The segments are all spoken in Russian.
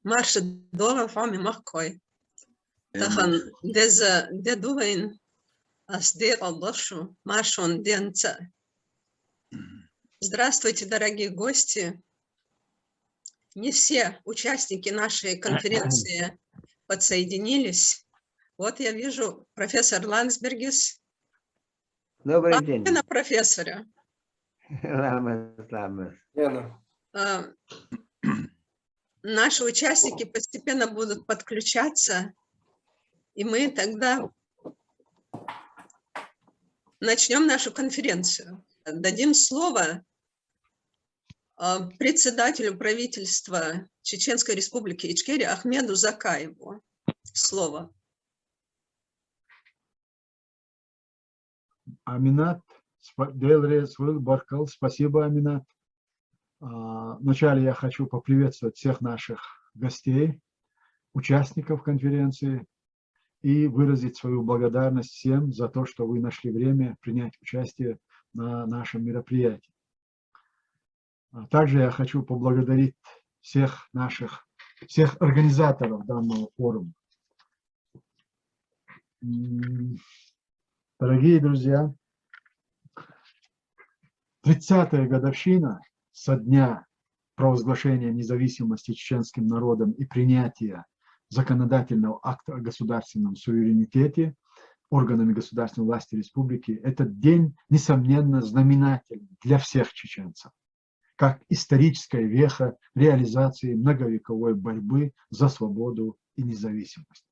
Марш дова фами махкой. Тахан деза дедуин асдер алдошу маршон денца. Здравствуйте, дорогие гости. Не все участники нашей конференции подсоединились. Вот я вижу профессор Ландсбергис. Добрый день. На профессора. Наши участники постепенно будут подключаться, и мы тогда начнем нашу конференцию. Дадим слово председателю правительства Чеченской Республики Ичкерия Ахмеду Закаеву. Слово. Аминат, спасибо, Аминат. Вначале я хочу поприветствовать всех наших гостей, участников конференции и выразить свою благодарность всем за то, что вы нашли время принять участие на нашем мероприятии. Также я хочу поблагодарить всех организаторов данного форума. Дорогие друзья, 30-я годовщина со дня провозглашения независимости чеченским народом и принятия законодательного акта о государственном суверенитете органами государственной власти республики, этот день, несомненно, знаменателен для всех чеченцев, как историческая веха реализации многовековой борьбы за свободу и независимость.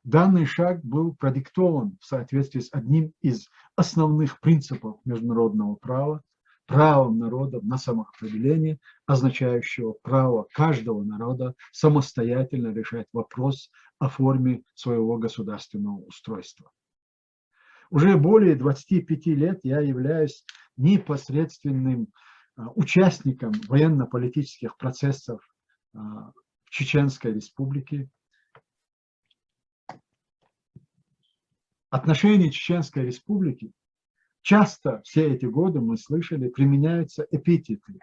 Данный шаг был продиктован в соответствии с одним из основных принципов международного права, правом народа на самоопределение, означающего право каждого народа самостоятельно решать вопрос о форме своего государственного устройства. Уже более 25 лет я являюсь непосредственным участником военно-политических процессов в Чеченской Республике. Отношения Чеченской Республики часто все эти годы мы слышали, применяются эпитеты: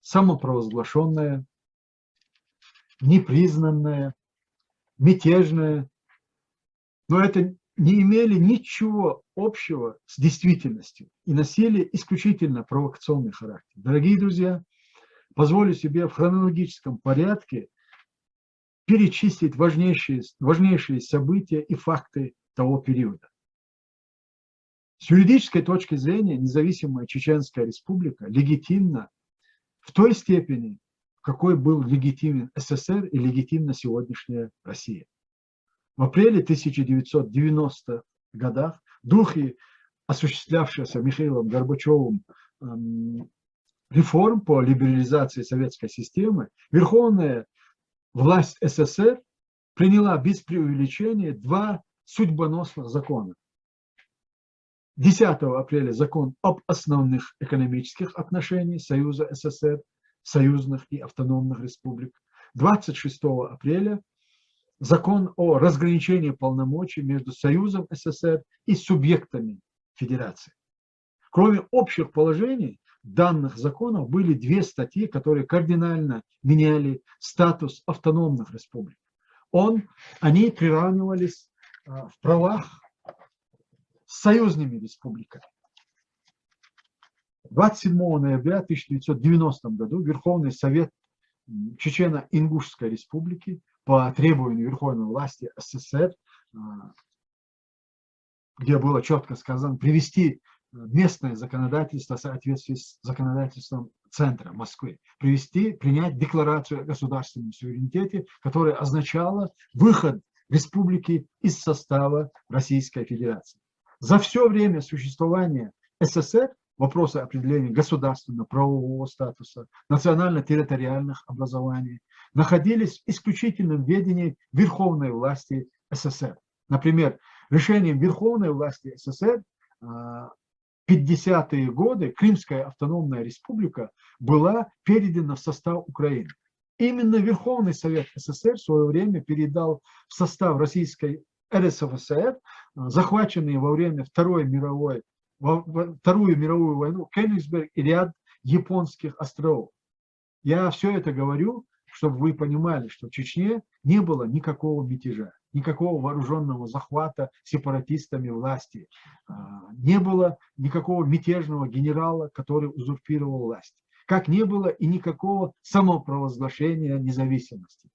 самопровозглашенная, непризнанная, мятежная, но это не имели ничего общего с действительностью и носили исключительно провокационный характер. Дорогие друзья, позволю себе в хронологическом порядке перечислить важнейшие события и факты того периода. С юридической точки зрения независимая Чеченская Республика легитимна в той степени, в какой был легитимен СССР и легитимна сегодняшняя Россия. В апреле 1990-х годах в духе осуществлявшихся Михаилом Горбачевым реформ по либерализации советской системы, верховная власть СССР приняла без преувеличения два судьбоносных закона. 10 апреля закон об основных экономических отношениях Союза СССР, союзных и автономных республик. 26 апреля закон о разграничении полномочий между Союзом СССР и субъектами Федерации. Кроме общих положений данных законов были две статьи, которые кардинально меняли статус автономных республик. Они приравнивались в правах с союзными республиками. 27 ноября 1990 году Верховный Совет Чечено-Ингушской Республики по требованию верховной власти СССР, где было четко сказано привести местное законодательство в соответствии с законодательством центра Москвы, принять декларацию о государственном суверенитете, которая означала выход республики из состава Российской Федерации. За все время существования СССР вопросы определения государственно-правового статуса, национально-территориальных образований находились в исключительном ведении верховной власти СССР. Например, решением верховной власти СССР в 50-е годы Крымская автономная республика была передана в состав Украины. Именно Верховный Совет СССР в свое время передал в состав Российской РСФСР захваченные во время Вторую мировую войну Кёнигсберг и ряд японских островов. Я все это говорю, чтобы вы понимали, что в Чечне не было никакого мятежа, никакого вооруженного захвата сепаратистами власти, не было никакого мятежного генерала, который узурпировал власть, как не было и никакого самопровозглашения независимости.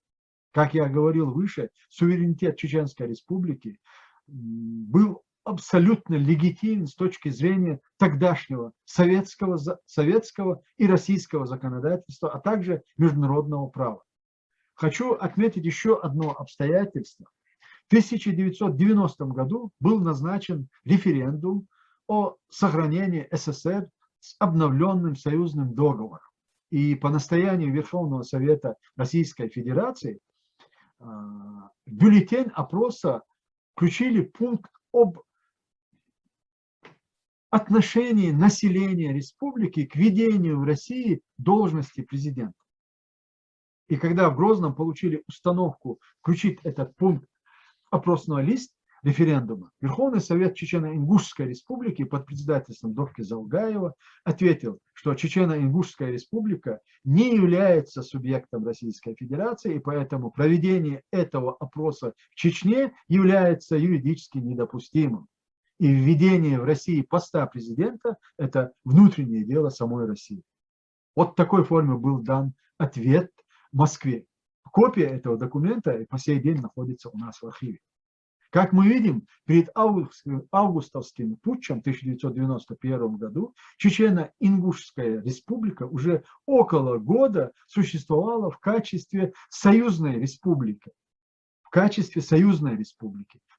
Как я говорил выше, суверенитет Чеченской Республики был абсолютно легитимен с точки зрения тогдашнего советского и российского законодательства, а также международного права. Хочу отметить еще одно обстоятельство. В 1990 году был назначен референдум о сохранении СССР с обновленным союзным договором. И по настоянию Верховного Совета Российской Федерации в бюллетень опроса включили пункт об отношении населения республики к ведению в России должности президента. И когда в Грозном получили установку включить этот пункт в опросной лист референдума, Верховный Совет Чечено-Ингушской Республики под председательством Довки Залгаева ответил, что Чечено-Ингушская Республика не является субъектом Российской Федерации, и поэтому проведение этого опроса в Чечне является юридически недопустимым. И введение в России поста президента – это внутреннее дело самой России. Вот в такой форме был дан ответ Москве. Копия этого документа по сей день находится у нас в архиве. Как мы видим, перед августовским путчем в 1991 году Чечено-Ингушская Республика уже около года существовала в качестве союзной республики.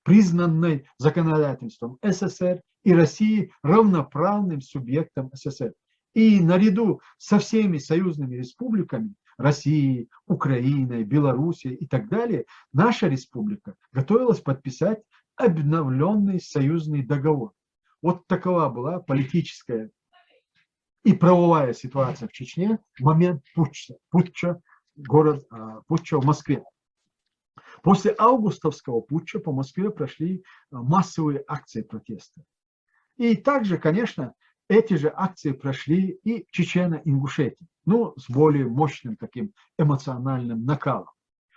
Признанной законодательством СССР и России равноправным субъектом СССР. И наряду со всеми союзными республиками Россией, Украиной, Белоруссией и так далее, наша республика готовилась подписать обновленный союзный договор. Вот такова была политическая и правовая ситуация в Чечне в момент путча в Москве. После августовского путча по Москве прошли массовые акции протеста. И также, конечно, эти же акции прошли и в Чечено-Ингушетии, но с более мощным таким эмоциональным накалом.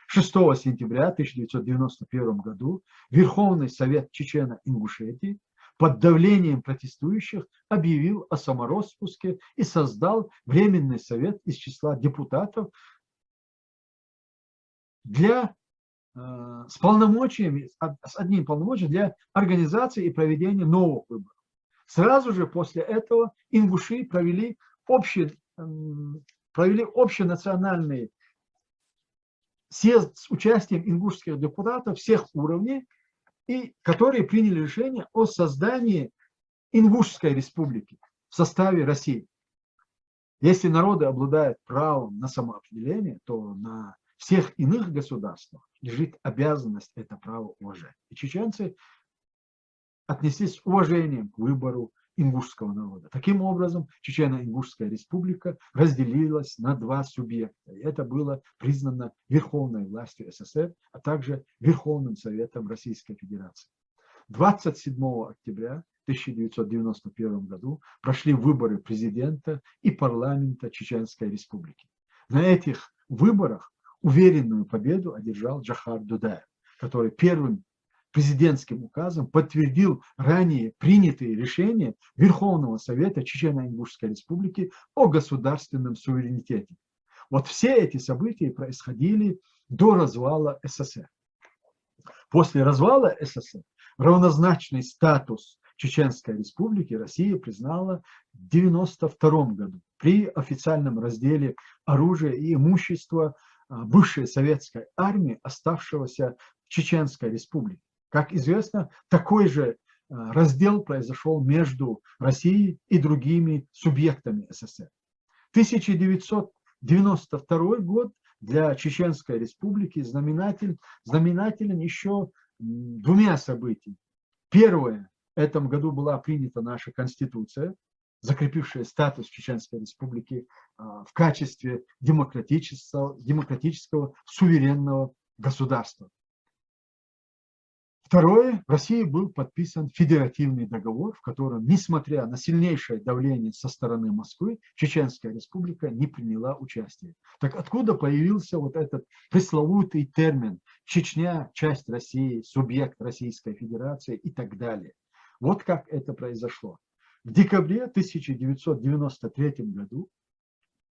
6 сентября 1991 году Верховный Совет Чечено-Ингушетии под давлением протестующих объявил о самороспуске и создал Временный совет из числа депутатов с одним полномочием для организации и проведения новых выборов. Сразу же после этого ингуши провели общенациональный съезд с участием ингушских депутатов всех уровней, которые приняли решение о создании Ингушской республики в составе России. Если народы обладают правом на самоопределение, то на всех иных государствах лежит обязанность это право уважать. И чеченцы отнеслись с уважением к выбору ингушского народа. Таким образом, Чечено-Ингушская республика разделилась на два субъекта. И это было признано верховной властью СССР, а также Верховным Советом Российской Федерации. 27 октября 1991 году прошли выборы президента и парламента Чеченской республики. На этих выборах уверенную победу одержал Джохар Дудаев, который первым президентским указом подтвердил ранее принятые решения Верховного Совета Чечено-Ингушской Республики о государственном суверенитете. Вот все эти события происходили до развала СССР. После развала СССР равнозначный статус Чеченской Республики Россия признала в 1992 году при официальном разделе оружия и имущества бывшей советской армии, оставшегося в Чеченской Республике. Как известно, такой же раздел произошел между Россией и другими субъектами СССР. 1992 год для Чеченской Республики знаменателен еще двумя событиями. Первое, в этом году была принята наша Конституция, закрепившая статус Чеченской Республики в качестве демократического суверенного государства. Второе, в России был подписан федеративный договор, в котором, несмотря на сильнейшее давление со стороны Москвы, Чеченская республика не приняла участие. Так откуда появился вот этот пресловутый термин «Чечня – часть России», «субъект Российской Федерации» и так далее? Вот как это произошло. В декабре 1993 году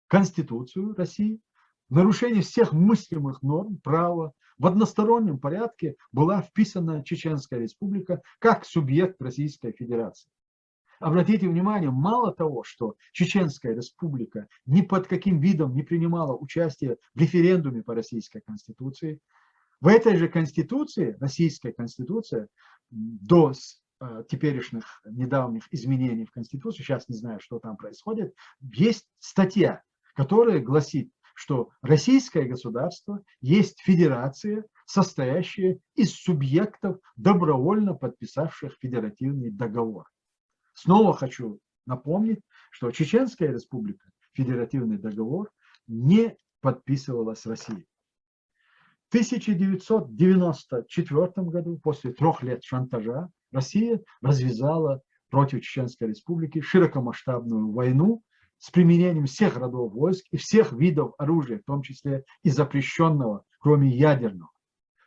Конституцию России в нарушении всех мыслимых норм права в одностороннем порядке была вписана Чеченская республика как субъект Российской Федерации. Обратите внимание, мало того, что Чеченская республика ни под каким видом не принимала участие в референдуме по Российской Конституции, в этой же Конституции, Российская Конституция, до теперешних недавних изменений в Конституции, сейчас не знаю, что там происходит, есть статья, которая гласит, что российское государство есть федерация, состоящая из субъектов, добровольно подписавших федеративный договор. Снова хочу напомнить, что Чеченская республика федеративный договор не подписывала с Россией. В 1994 году, после 3 лет шантажа, Россия развязала против Чеченской республики широкомасштабную войну с применением всех родов войск и всех видов оружия, в том числе и запрещенного, кроме ядерного.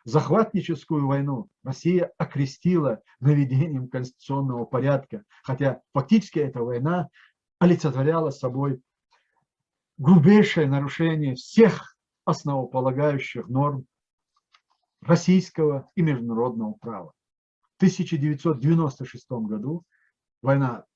Захватническую войну Россия окрестила наведением конституционного порядка, хотя фактически эта война олицетворяла собой грубейшее нарушение всех основополагающих норм российского и международного права. В 1996 году война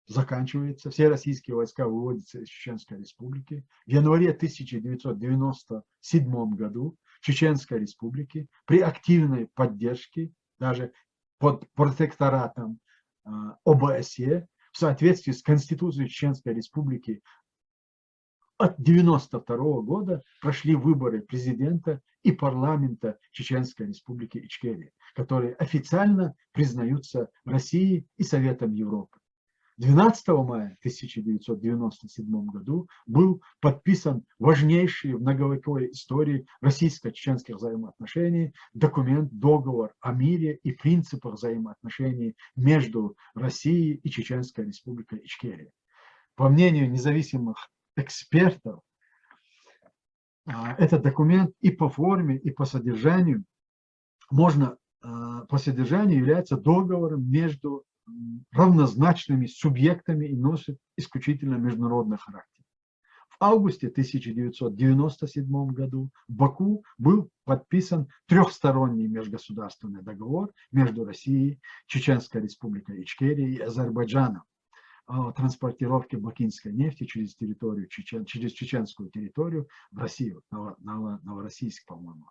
заканчивается, все российские войска выводятся из Чеченской республики. В январе 1997 году Чеченской республики при активной поддержке, даже под протекторатом ОБСЕ, в соответствии с Конституцией Чеченской республики от 1992 года прошли выборы президента и парламента Чеченской республики Ичкерия, которые официально признаются Россией и Советом Европы. 12 мая 1997 году был подписан важнейший в многовековой истории российско-чеченских взаимоотношений документ, договор о мире и принципах взаимоотношений между Россией и Чеченской республикой Ичкерия. По мнению независимых экспертов, этот документ и по форме, и по содержанию является договором между равнозначными субъектами и носит исключительно международный характер. В августе 1997 году в Баку был подписан трехсторонний межгосударственный договор между Россией, Чеченской республикой Ичкерия и Азербайджаном о транспортировке бакинской нефти через чеченскую территорию в Россию, Новороссийск, по-моему,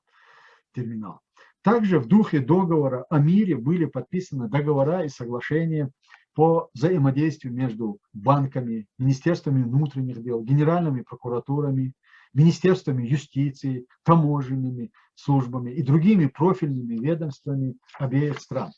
терминал. Также в духе договора о мире были подписаны договора и соглашения по взаимодействию между банками, министерствами внутренних дел, генеральными прокуратурами, министерствами юстиции, таможенными службами и другими профильными ведомствами обеих стран.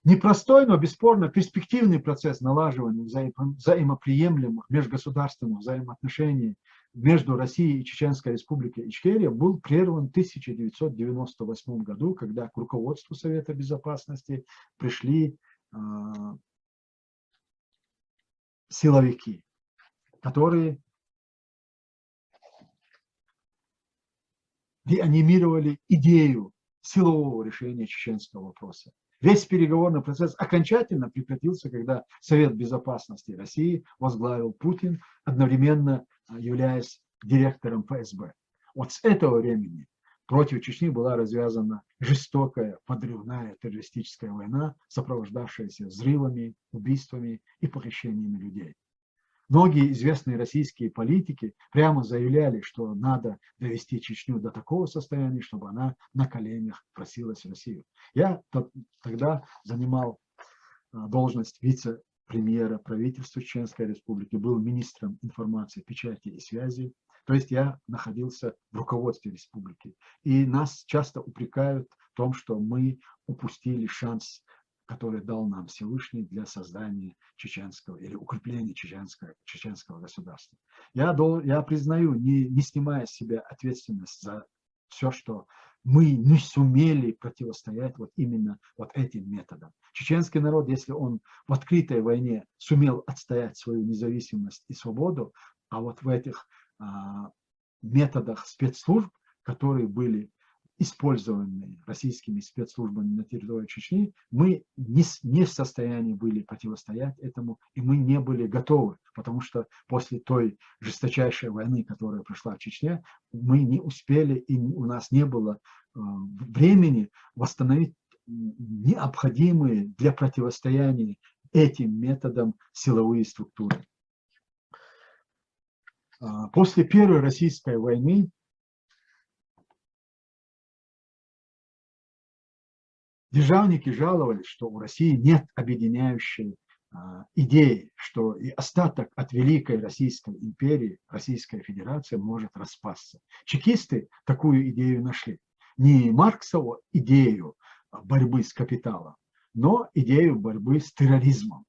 Непростой, но бесспорно перспективный процесс налаживания взаимоприемлемых межгосударственных взаимоотношений между Россией и Чеченской республикой Ичкерия был прерван в 1998 году, когда к руководству Совета Безопасности пришли силовики, которые реанимировали идею силового решения чеченского вопроса. Весь переговорный процесс окончательно прекратился, когда Совет Безопасности России возглавил Путин, одновременно являясь директором ФСБ. Вот с этого времени против Чечни была развязана жестокая подрывная террористическая война, сопровождавшаяся взрывами, убийствами и похищениями людей. Многие известные российские политики прямо заявляли, что надо довести Чечню до такого состояния, чтобы она на коленях просилась в Россию. Я тогда занимал должность вице-премьера правительства Чеченской республики, был министром информации, печати и связи. То есть я находился в руководстве республики. И нас часто упрекают в том, что мы упустили шанс, который дал нам Всевышний для создания чеченского или укрепления чеченского государства. Я признаю, не снимая с себя ответственность за все, что мы не сумели противостоять вот именно вот этим методам. Чеченский народ, если он в открытой войне сумел отстоять свою независимость и свободу, а вот в этих методах спецслужб, которые были использованы российскими спецслужбами на территории Чечни, мы не в состоянии были противостоять этому, и мы не были готовы, потому что после той жесточайшей войны, которая прошла в Чечне, мы не успели, и у нас не было времени восстановить необходимые для противостояния этим методам силовые структуры. После Первой российской войны державники жаловались, что у России нет объединяющей идеи, что и остаток от Великой Российской империи, Российская Федерация может распасться. Чекисты такую идею нашли. Не Марксову идею борьбы с капиталом, но идею борьбы с терроризмом.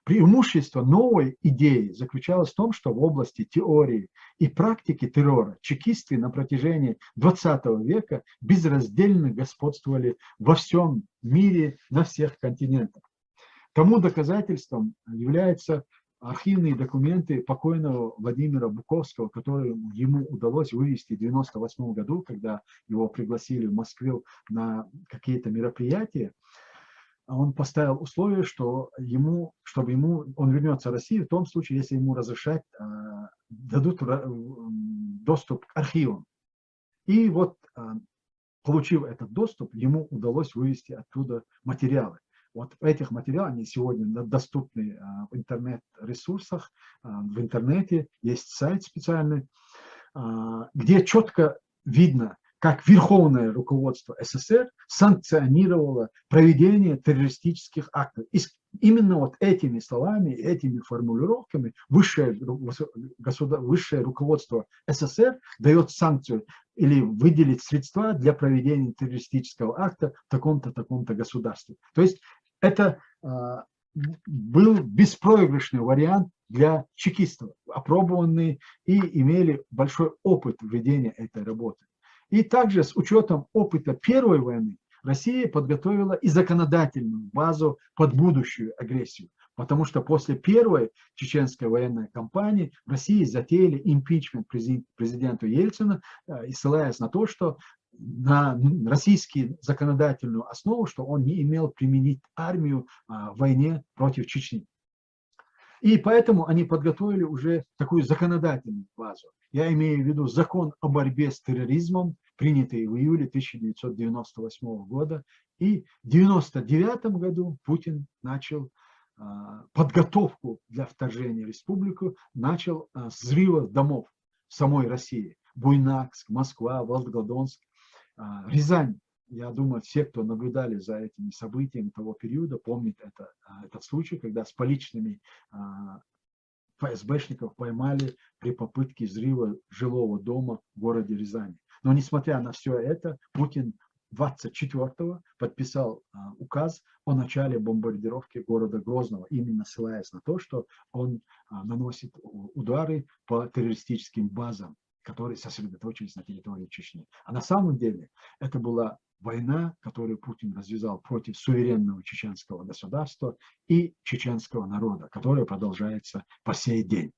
Преимущество новой идеи заключалось в том, что в области теории и практики террора чекисты на протяжении XX века безраздельно господствовали во всем мире, на всех континентах. Тому доказательством являются архивные документы покойного Владимира Буковского, которые ему удалось вывести в 1998 году, когда его пригласили в Москву на какие-то мероприятия. Он поставил условие, что он вернется в Россию в том случае, если ему разрешать, дадут доступ к архивам. И вот, получив этот доступ, ему удалось вывести оттуда материалы. Вот этих материалов, они сегодня доступны в интернет-ресурсах, в интернете, есть сайт специальный, где четко видно, как верховное руководство СССР санкционировало проведение террористических актов. И именно вот этими словами, этими формулировками высшее руководство СССР дает санкцию или выделит средства для проведения террористического акта в таком-то, таком-то государстве. То есть это был беспроигрышный вариант для чекистов, опробованные и имели большой опыт ведения этой работы. И также с учетом опыта Первой войны Россия подготовила и законодательную базу под будущую агрессию. Потому что после первой чеченской военной кампании в России затеяли импичмент президенту Ельцина, ссылаясь на то, что на российскую законодательную основу, что он не имел применить армию в войне против Чечни. И поэтому они подготовили уже такую законодательную базу. Я имею в виду закон о борьбе с терроризмом, принятый в июле 1998 года. И в 1999 году Путин начал подготовку для вторжения в республику, начал с взрыва домов в самой России. Буйнакск, Москва, Волгодонск, Рязань. Я думаю, все, кто наблюдали за этими событиями того периода, помнят этот случай, когда с поличными ФСБшников поймали при попытке взрыва жилого дома в городе Рязани. Но несмотря на все это, Путин 24-го подписал указ о начале бомбардировки города Грозного, именно ссылаясь на то, что он наносит удары по террористическим базам, которые сосредоточились на территории Чечни. А на самом деле это была война, которую Путин развязал против суверенного чеченского государства и чеченского народа, которая продолжается по сей день.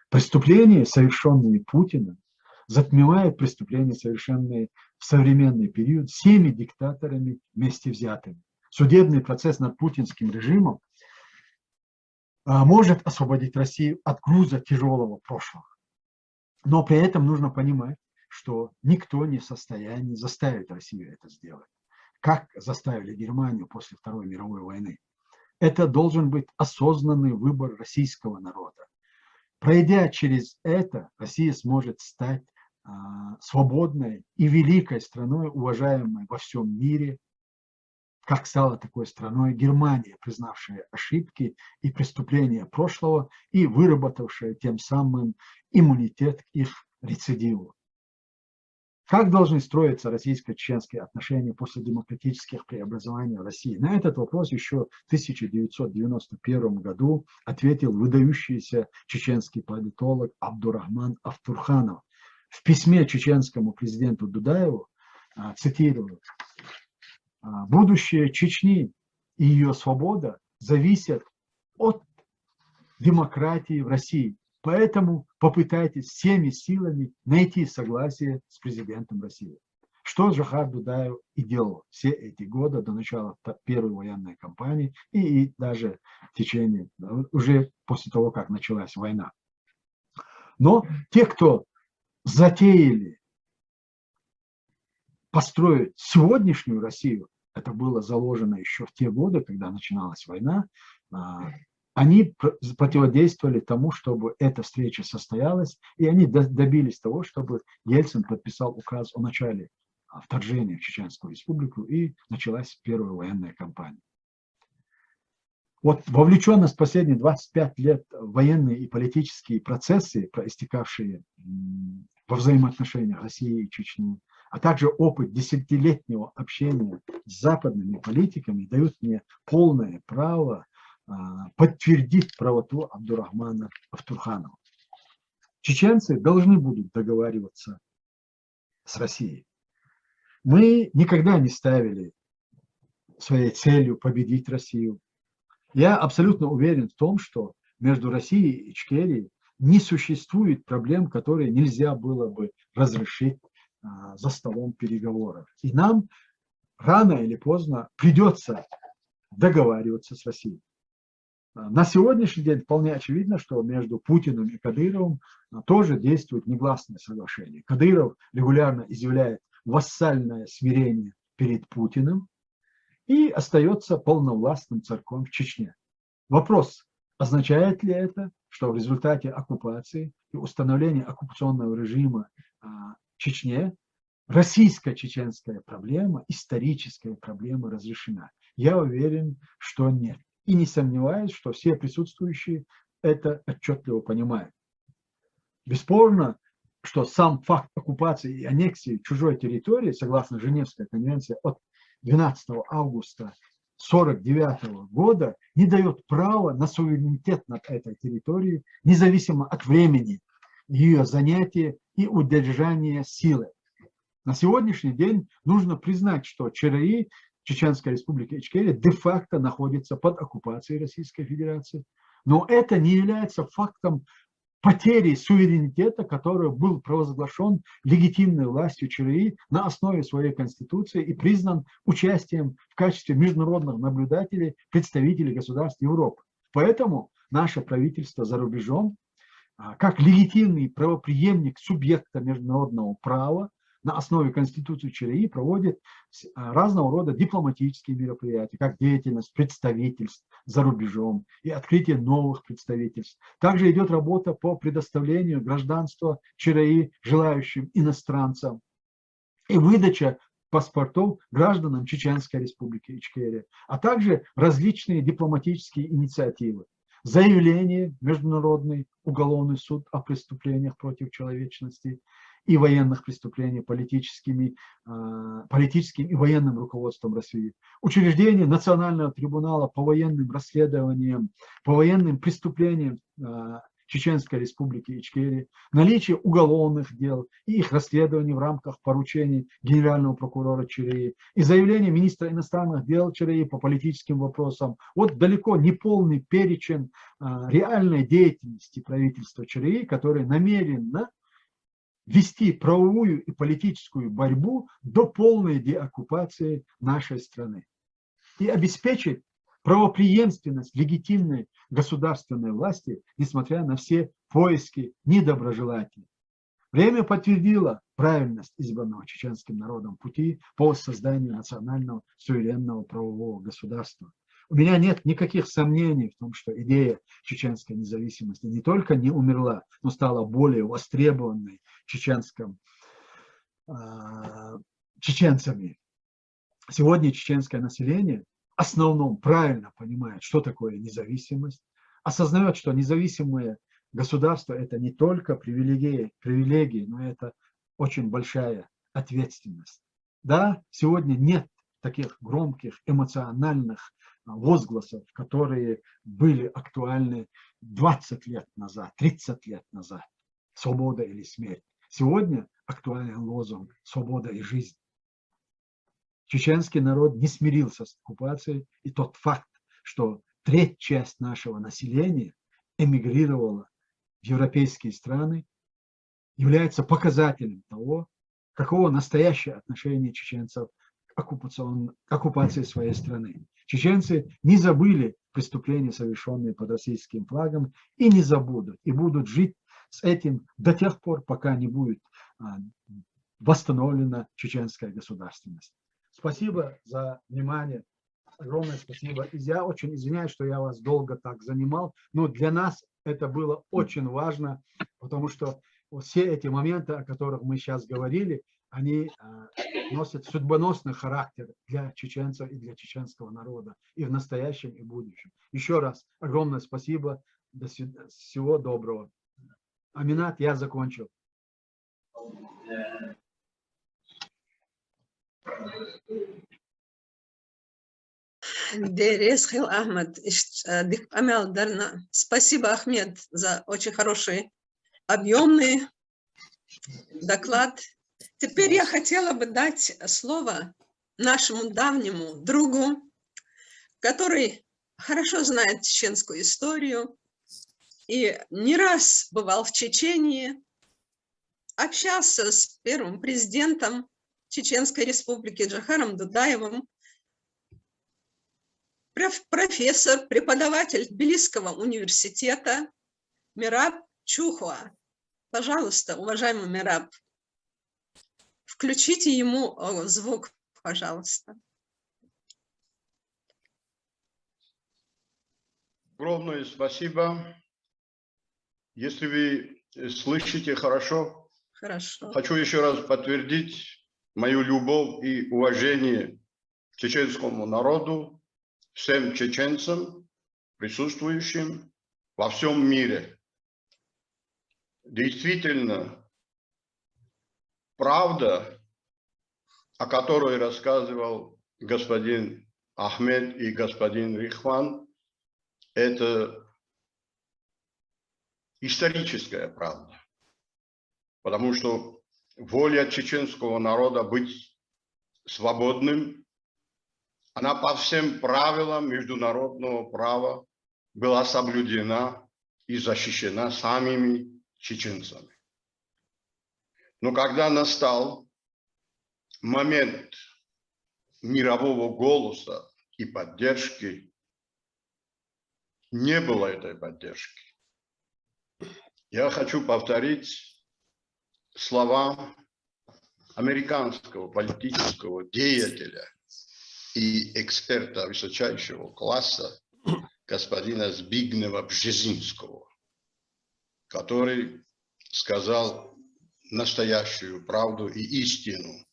Преступления, совершенные Путиным, затмевают преступления, совершенные в современный период всеми диктаторами вместе взятыми. Судебный процесс над путинским режимом может освободить Россию от груза тяжелого прошлого. Но при этом нужно понимать, что никто не в состоянии заставить Россию это сделать. Как заставили Германию после Второй мировой войны. Это должен быть осознанный выбор российского народа. Пройдя через это, Россия сможет стать свободной и великой страной, уважаемой во всем мире, как стала такой страной Германия, признавшая ошибки и преступления прошлого и выработавшая тем самым иммунитет к их рецидиву. Как должны строиться российско-чеченские отношения после демократических преобразований в России? На этот вопрос еще в 1991 году ответил выдающийся чеченский политолог Абдурахман Автурханов в письме чеченскому президенту Дудаеву, цитирую, «Будущее Чечни и ее свобода зависят от демократии в России. Поэтому попытайтесь всеми силами найти согласие с президентом России». Что Джохар Дудаев и делал все эти годы до начала первой военной кампании и даже в течение, уже после того, как началась война. Но те, кто затеяли построить сегодняшнюю Россию, это было заложено еще в те годы, когда начиналась война, они противодействовали тому, чтобы эта встреча состоялась, и они добились того, чтобы Ельцин подписал указ о начале вторжения в Чеченскую республику, и началась первая военная кампания. Вот вовлеченность последние 25 лет в военные и политические процессы, проистекавшие во взаимоотношениях России и Чечни, а также опыт десятилетнего общения с западными политиками дают мне полное право подтвердить правоту Абдурахмана Автурханова. Чеченцы должны будут договариваться с Россией. Мы никогда не ставили своей целью победить Россию. Я абсолютно уверен в том, что между Россией и Ичкерией не существует проблем, которые нельзя было бы разрешить за столом переговоров. И нам рано или поздно придется договариваться с Россией. На сегодняшний день вполне очевидно, что между Путиным и Кадыровым тоже действует негласное соглашение. Кадыров регулярно изъявляет вассальное смирение перед Путиным и остается полновластным царьком в Чечне. Вопрос, означает ли это, что в результате оккупации и установления оккупационного режима в Чечне российско-чеченская проблема, историческая проблема разрешена? Я уверен, что нет. И не сомневаюсь, что все присутствующие это отчетливо понимают. Бесспорно, что сам факт оккупации и аннексии чужой территории, согласно Женевской конвенции от 12 августа 1949 года, не дает права на суверенитет над этой территорией, независимо от времени ее занятия и удержания силы. На сегодняшний день нужно признать, что ЧРИ, Чеченская республика Ичкерия, де-факто находится под оккупацией Российской Федерации. Но это не является фактом потери суверенитета, который был провозглашен легитимной властью ЧРИ на основе своей конституции и признан участием в качестве международных наблюдателей представителей государств Европы. Поэтому наше правительство за рубежом, как легитимный правопреемник субъекта международного права, на основе Конституции ЧРИ проводит разного рода дипломатические мероприятия, как деятельность представительств за рубежом и открытие новых представительств. Также идет работа по предоставлению гражданства ЧРИ желающим иностранцам и выдача паспортов гражданам Чеченской республики Ичкерия, а также различные дипломатические инициативы. Заявление в Международный уголовный суд о преступлениях против человечности и военных преступлений политическим и военным руководством России, учреждение Национального трибунала по военным расследованиям, по военным преступлениям Чеченской республики Ичкерия, наличие уголовных дел и их расследований в рамках поручений генерального прокурора ЧРИ и заявление министра иностранных дел ЧРИ по политическим вопросам. Вот далеко не полный перечень реальной деятельности правительства ЧРИ, которое намерено вести правовую и политическую борьбу до полной деоккупации нашей страны и обеспечить правопреемственность легитимной государственной власти, несмотря на все поиски недоброжелателей. Время подтвердило правильность избранного чеченским народом пути по созданию национального суверенного правового государства. У меня нет никаких сомнений в том, что идея чеченской независимости не только не умерла, но стала более востребованной чеченцами. Сегодня чеченское население в основном правильно понимает, что такое независимость, осознает, что независимое государство – это не только привилегии, но это очень большая ответственность. Да, сегодня нет таких громких эмоциональных возгласов, которые были актуальны 20 лет назад, 30 лет назад. Свобода или смерть. Сегодня актуален лозунг «Свобода и жизнь». Чеченский народ не смирился с оккупацией, и тот факт, что треть часть нашего населения эмигрировала в европейские страны, является показателем того, каково настоящее отношение чеченцев к оккупации своей страны. Чеченцы не забыли преступления, совершенные под российским флагом, и не забудут, и будут жить с этим до тех пор, пока не будет восстановлена чеченская государственность. Спасибо за внимание. Огромное спасибо. И я очень извиняюсь, что я вас долго так занимал, но для нас это было очень важно, потому что все эти моменты, о которых мы сейчас говорили, они носят судьбоносный характер для чеченцев и для чеченского народа и в настоящем, и в будущем. Еще раз огромное спасибо. Всего доброго. Аминат, я закончил. Дересхил Ахмед, Амел Дарна. Спасибо, Ахмед, за очень хороший, объемный доклад. Теперь я хотела бы дать слово нашему давнему другу, который хорошо знает чеченскую историю и не раз бывал в Чечении, общался с первым президентом Чеченской Республики Джохаром Дудаевым, профессор, преподаватель Тбилисского университета Мираб Чухуа. Пожалуйста, уважаемый Мираб, включите ему звук, пожалуйста. Огромное спасибо. Если вы слышите хорошо, хочу еще раз подтвердить мою любовь и уважение к чеченскому народу, всем чеченцам, присутствующим во всем мире. Действительно, правда, о которой рассказывал господин Ахмед и господин Рихван, это историческая правда. Потому что воля чеченского народа быть свободным, она по всем правилам международного права была соблюдена и защищена самими чеченцами. Но когда настал момент мирового голоса и поддержки, не было этой поддержки. Я хочу повторить слова американского политического деятеля и эксперта высочайшего класса господина Збигнева Бжезинского, который сказал настоящую правду и истину.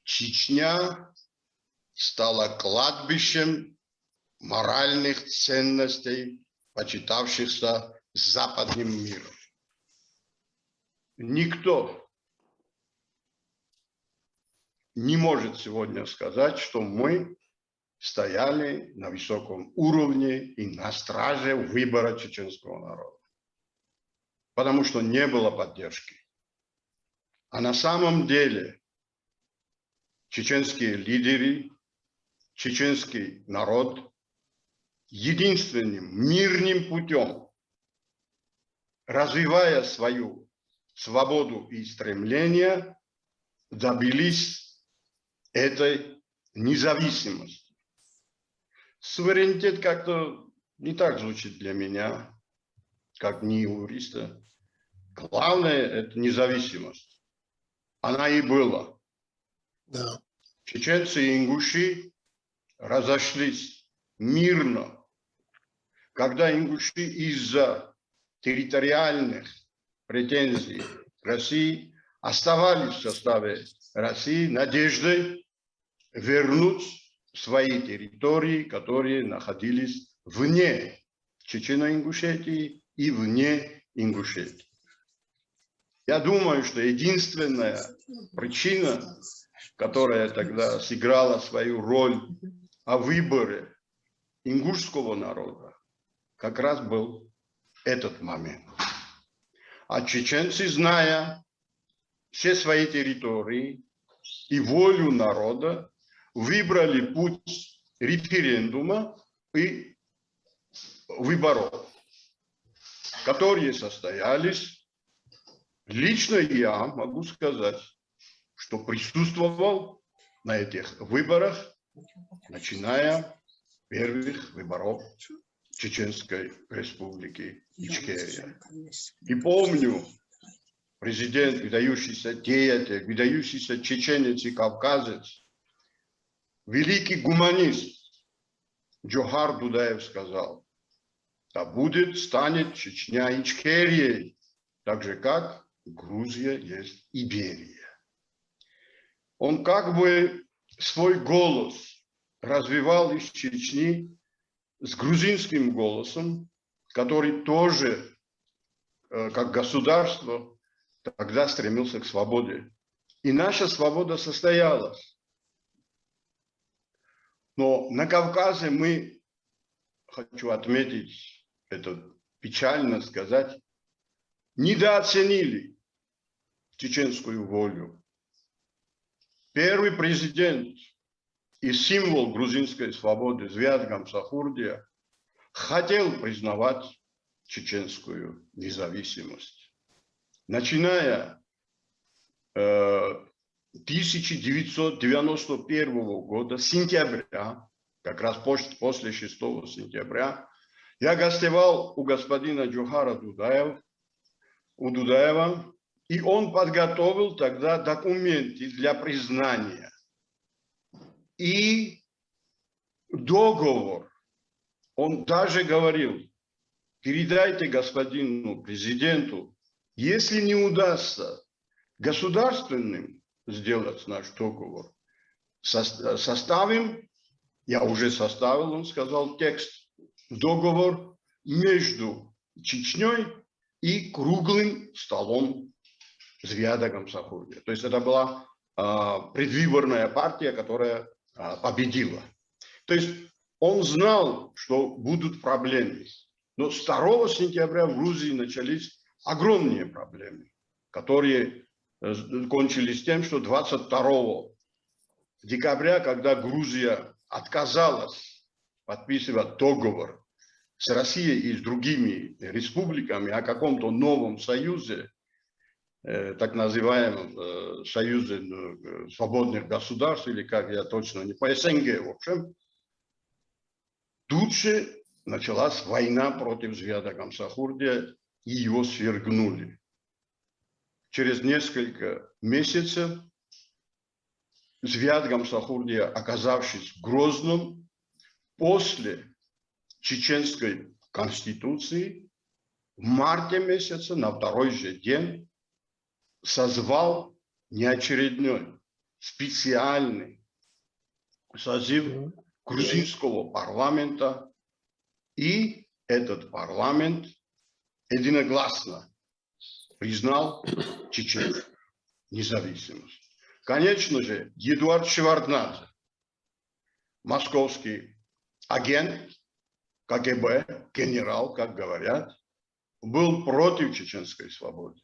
Чечня стала кладбищем моральных ценностей, почитавшихся западным миром. Никто не может сегодня сказать, что мы стояли на высоком уровне и на страже выбора чеченского народа. Потому что не было поддержки. А на самом деле чеченские лидеры, чеченский народ единственным мирным путем, развивая свою свободу и стремление, добились этой независимости. Суверенитет как-то не так звучит для меня, как не юриста. Главное – это независимость. Она и была. Да. Чеченцы и ингуши разошлись мирно, когда ингуши из-за территориальных претензий к России оставались в составе России надеждой вернуть свои территории, которые находились вне Чечено-Ингушетии и вне Ингушетии. Я думаю, что единственная причина, которая тогда сыграла свою роль о выборе ингушского народа, как раз был этот момент. А чеченцы, зная все свои территории и волю народа, выбрали путь референдума и выборов, которые состоялись. Лично я могу сказать, что присутствовал на этих выборах, начиная с первых выборов Чеченской Республики Ичкерия. И помню, президент, выдающийся деятель, выдающийся чеченец и кавказец, великий гуманист Джохар Дудаев сказал: да будет, станет Чечня Ичкерией, так же, как Грузия есть Иберия. Он как бы свой голос развивал из Чечни с грузинским голосом, который тоже, как государство, тогда стремился к свободе. И наша свобода состоялась. Но на Кавказе мы, хочу отметить, это печально сказать, недооценили чеченскую волю. Первый президент и символ грузинской свободы Зviad Gamsakhurdия хотел признавать чеченскую независимость. Начиная 1991 года, сентября, как раз после 6 сентября, я гостевал у господина Джохара Дудаева, и он подготовил тогда документы для признания. И договор, он даже говорил: передайте господину президенту, если не удастся государственным сделать наш договор, составим, я уже составил, он сказал, текст, договор между Чечней и круглым столом Зviada Gamsakhurdия. То есть это была предвыборная партия, которая победила. То есть он знал, что будут проблемы. Но с 2 сентября в Грузии начались огромные проблемы, которые кончились тем, что 22 декабря, когда Грузия отказалась подписывать договор с Россией и с другими республиками о каком-то новом союзе, так называемом союзе свободных государств, или как я точно не по СНГ, в общем, тут же началась война против Зviada Gamsakhurdия, и его свергнули. Через несколько месяцев Зviad Gamsakhurdия, оказавшись в Грозном, после чеченской конституции, в марте месяце, на 2-й же день, созвал неочередной, специальный созыв грузинского парламента, и этот парламент единогласно признал чеченскую независимость. Конечно же, Эдуард Шеварднадзе, московский агент КГБ, генерал, как говорят, был против чеченской свободы.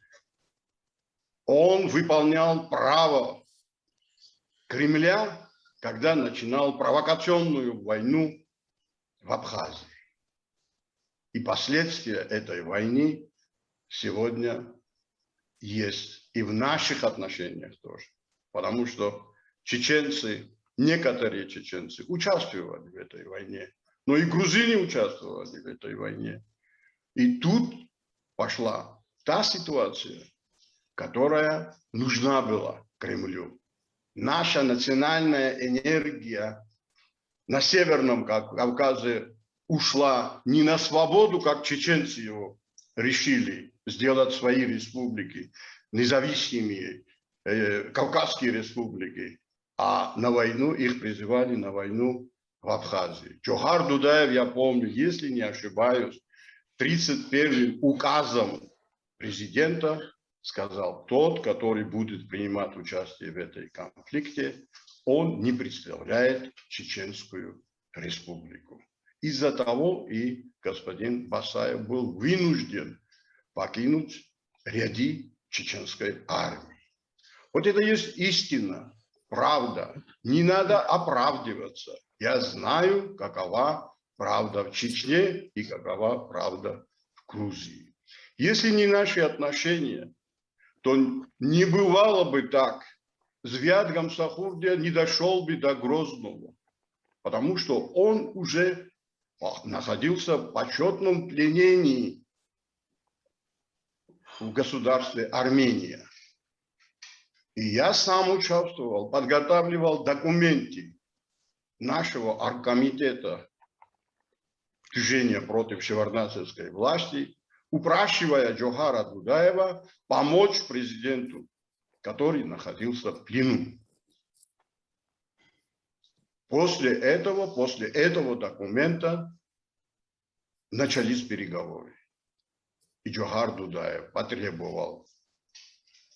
Он выполнял право Кремля, когда начинал провокационную войну в Абхазии. И последствия этой войны сегодня есть и в наших отношениях тоже. Потому что чеченцы, некоторые чеченцы участвовали в этой войне, но и грузины участвовали в этой войне. И тут пошла та ситуация, которая нужна была Кремлю. Наша национальная энергия на Северном Кавказе ушла не на свободу, как чеченцы его решили сделать свои республики независимыми, Кавказские республики, а на войну, их призывали на войну в Абхазии. Джохар Дудаев, я помню, если не ошибаюсь, 31-м указом президента сказал: тот, который будет принимать участие в этой конфликте, он не представляет Чеченскую республику. Из-за того и господин Басаев был вынужден покинуть ряды чеченской армии. Вот это есть истина, правда. Не надо оправдываться. Я знаю, какова правда в Чечне и какова правда в Грузии. Если не наши отношения, то не бывало бы так. Звят Гамсахурдия не дошел бы до Грозного, потому что он уже находился в почетном пленении в государстве Армения. И я сам участвовал, подготавливал документы нашего оргкомитета движения против шеварднадзевской власти, упрашивая Джохара Дудаева помочь президенту, который находился в плену. После этого документа начались переговоры. И Джохар Дудаев потребовал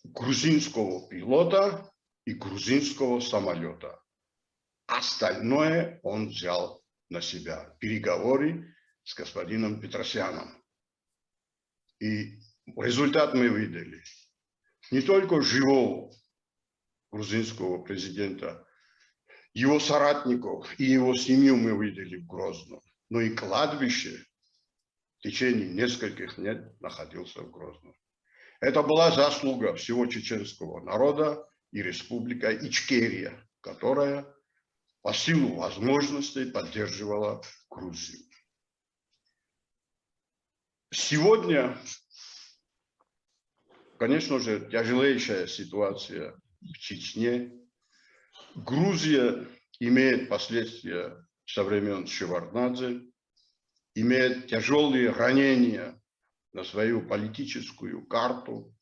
грузинского пилота и грузинского самолета. Остальное он взял на себя. Переговоры с господином Петросяном. И результат мы видели. Не только живого грузинского президента, его соратников и его семью мы видели в Грозном, но и кладбище в течение нескольких лет находился в Грозном. Это была заслуга всего чеченского народа и республика Ичкерия, которая по силу возможностей поддерживала Грузию. Сегодня, конечно же, тяжелейшая ситуация в Чечне. Грузия имеет последствия со времен Шеварднадзе, имеет тяжелые ранения на свою политическую карту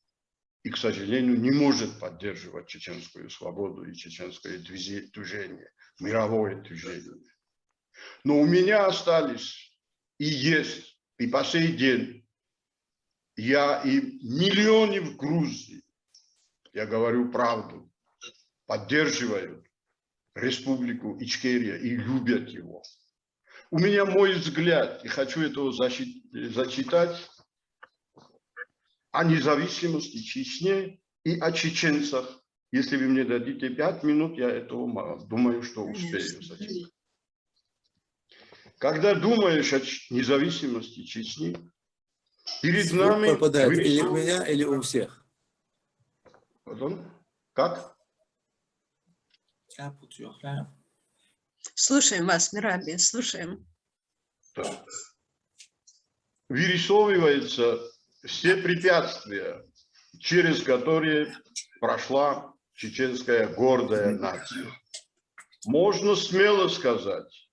и, к сожалению, не может поддерживать чеченскую свободу и чеченское движение, мировое движение. Но у меня остались и есть, и по сей день я и миллионы в Грузии, я говорю правду, поддерживают республику Ичкерия и любят его. У меня мой взгляд, и хочу этого зачитать, о независимости Чечни и о чеченцах. Если вы мне дадите 5 минут, я этого думаю, что успею зачитать. Когда думаешь о независимости Чечни, перед нами... Попадает или у меня, или у всех. Pardon? Как? Слушаем вас, Мераби, слушаем. Да. Вырисовываются все препятствия, через которые прошла чеченская гордая нация. Можно смело сказать,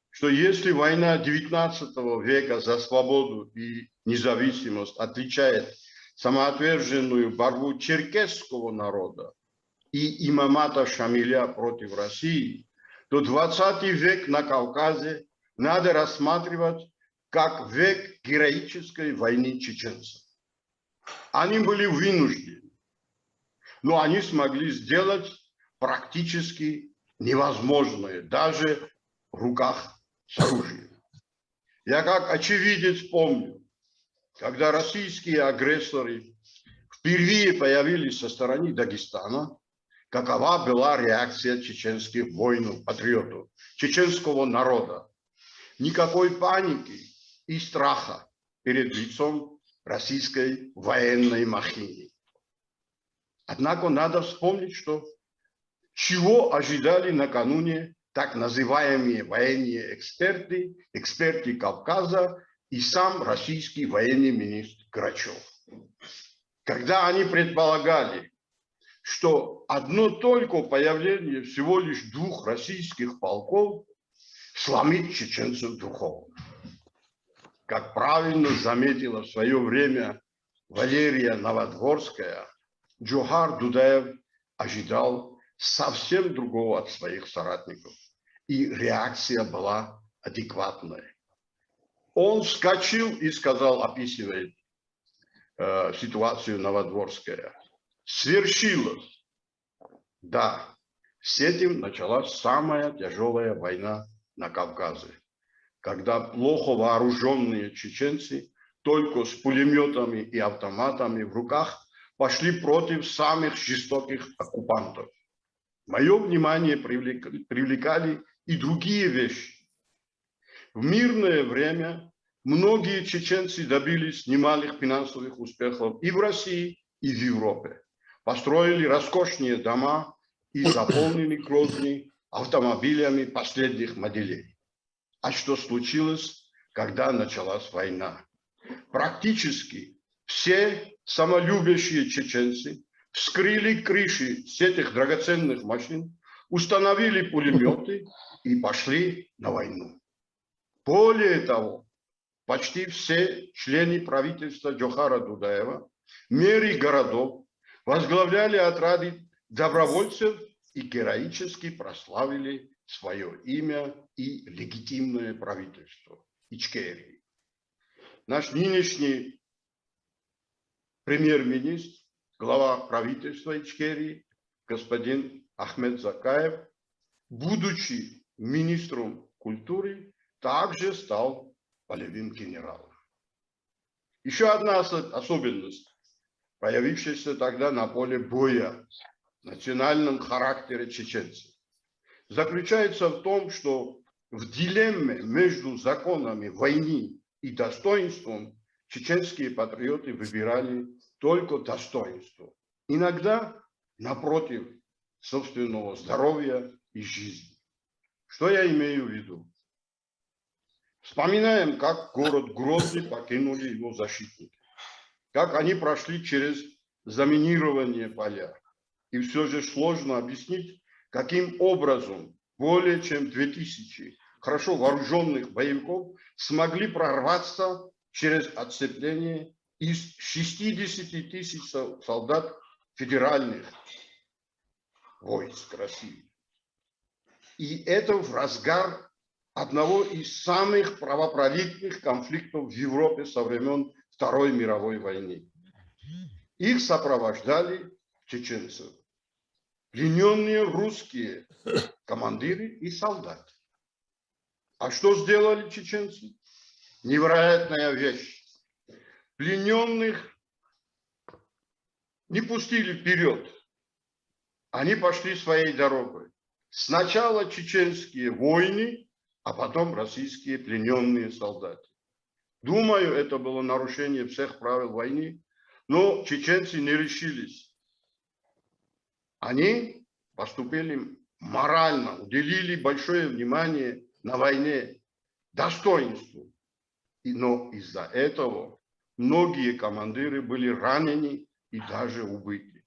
что если война XIX века за свободу и независимость отличает самоотверженную борьбу черкесского народа и имамата Шамиля против России, то 20 век на Кавказе надо рассматривать как век героической войны чеченцев. Они были вынуждены, но они смогли сделать практически невозможное, даже в руках с оружием. Я как очевидец помню, когда российские агрессоры впервые появились со стороны Дагестана, какова была реакция чеченских воинов, патриотов, чеченского народа. Никакой паники и страха перед лицом российской военной махины. Однако надо вспомнить, что чего ожидали накануне так называемые военные эксперты, эксперты Кавказа и сам российский военный министр Грачев. Когда они предполагали, что одно только появление всего лишь 2 российских полков сломит чеченцев духовно. Как правильно заметила в свое время Валерия Новодворская, Джохар Дудаев ожидал совсем другого от своих соратников. И реакция была адекватная. Он вскочил и сказал, описывает ситуацию Новодворская: свершилось. Да, с этим началась самая тяжелая война на Кавказе, когда плохо вооруженные чеченцы только с пулеметами и автоматами в руках пошли против самых жестоких оккупантов. Мое внимание привлекали и другие вещи. В мирное время многие чеченцы добились немалых финансовых успехов и в России, и в Европе. Построили роскошные дома и заполнили Грозный автомобилями последних моделей. А что случилось, когда началась война? Практически все самолюбящие чеченцы вскрыли крыши с этих драгоценных машин, установили пулеметы и пошли на войну. Более того, почти все члены правительства Джохара Дудаева, мэры городов, возглавляли отряды добровольцев и героически прославили свое имя и легитимное правительство Ичкерии. Наш нынешний премьер-министр, глава правительства Ичкерии, господин Ахмед Закаев, будучи министром культуры, также стал полевым генералом. Еще одна особенность, появившаяся тогда на поле боя в национальном характере чеченцев, заключается в том, что в дилемме между законами войны и достоинством чеченские патриоты выбирали только достоинство. Иногда напротив собственного здоровья и жизни. Что я имею в виду? Вспоминаем, как город Грозный покинули его защитники. Как они прошли через заминирование поля. И все же сложно объяснить, каким образом более чем 2000 хорошо вооруженных боевиков смогли прорваться через отцепление из 60 тысяч солдат федеральных войск России. И это в разгар одного из самых кровопролитных конфликтов в Европе со времен Второй мировой войны. Их сопровождали чеченцы, плененные русские командиры и солдаты. А что сделали чеченцы? Невероятная вещь. Плененных не пустили вперед. Они пошли своей дорогой. Сначала чеченские войны, а потом российские плененные солдаты. Думаю, это было нарушение всех правил войны, но чеченцы не решились. Они поступили морально, уделили большое внимание на войне достоинству. Но из-за этого многие командиры были ранены и даже убиты.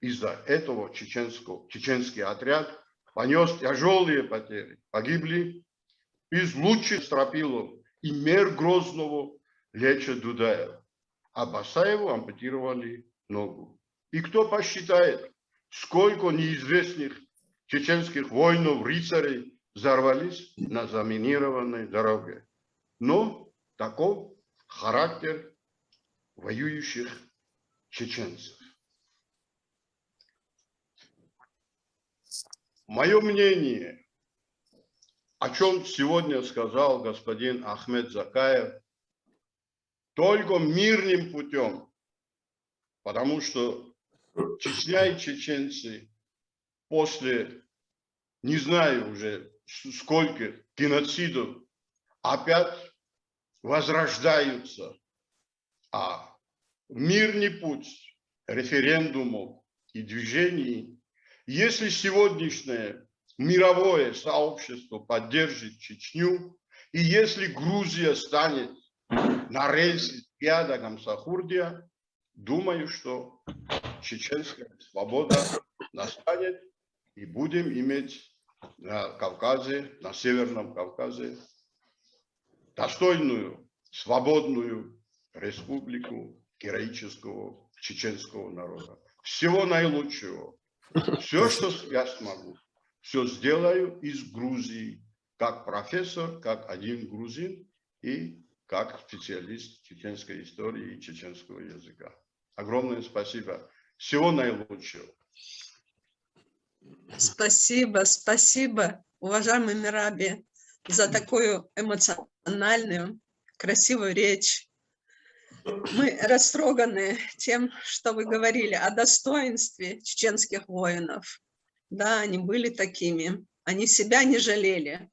Из-за этого чеченский отряд понес тяжелые потери. Погибли из лучших стропилов и мэр Грозного Леча Дудаева. А Басаеву ампутировали ногу. И кто посчитает, сколько неизвестных чеченских воинов, рыцарей взорвались на заминированной дороге. Но таков характер воюющих чеченцев. Мое мнение, о чем сегодня сказал господин Ахмед Закаев, только мирным путем, потому что Чечня и чеченцы после, не знаю уже сколько геноцидов, опять возрождаются. А мирный путь референдумов и движений, если сегодняшнее мировое сообщество поддержит Чечню, и если Грузия станет на рельсе Пиада Гамсахурдия, думаю, что чеченская свобода настанет, и будем иметь на Кавказе, на Северном Кавказе достойную, свободную республику героического чеченского народа. Всего наилучшего. Все, что я смогу, все сделаю из Грузии, как профессор, как один грузин и как специалист чеченской истории и чеченского языка. Огромное спасибо. Всего наилучшего. Спасибо, спасибо, уважаемый Мераби, за такую эмоциональную, красивую речь. Мы растроганы тем, что вы говорили о достоинстве чеченских воинов. Да, они были такими. Они себя не жалели.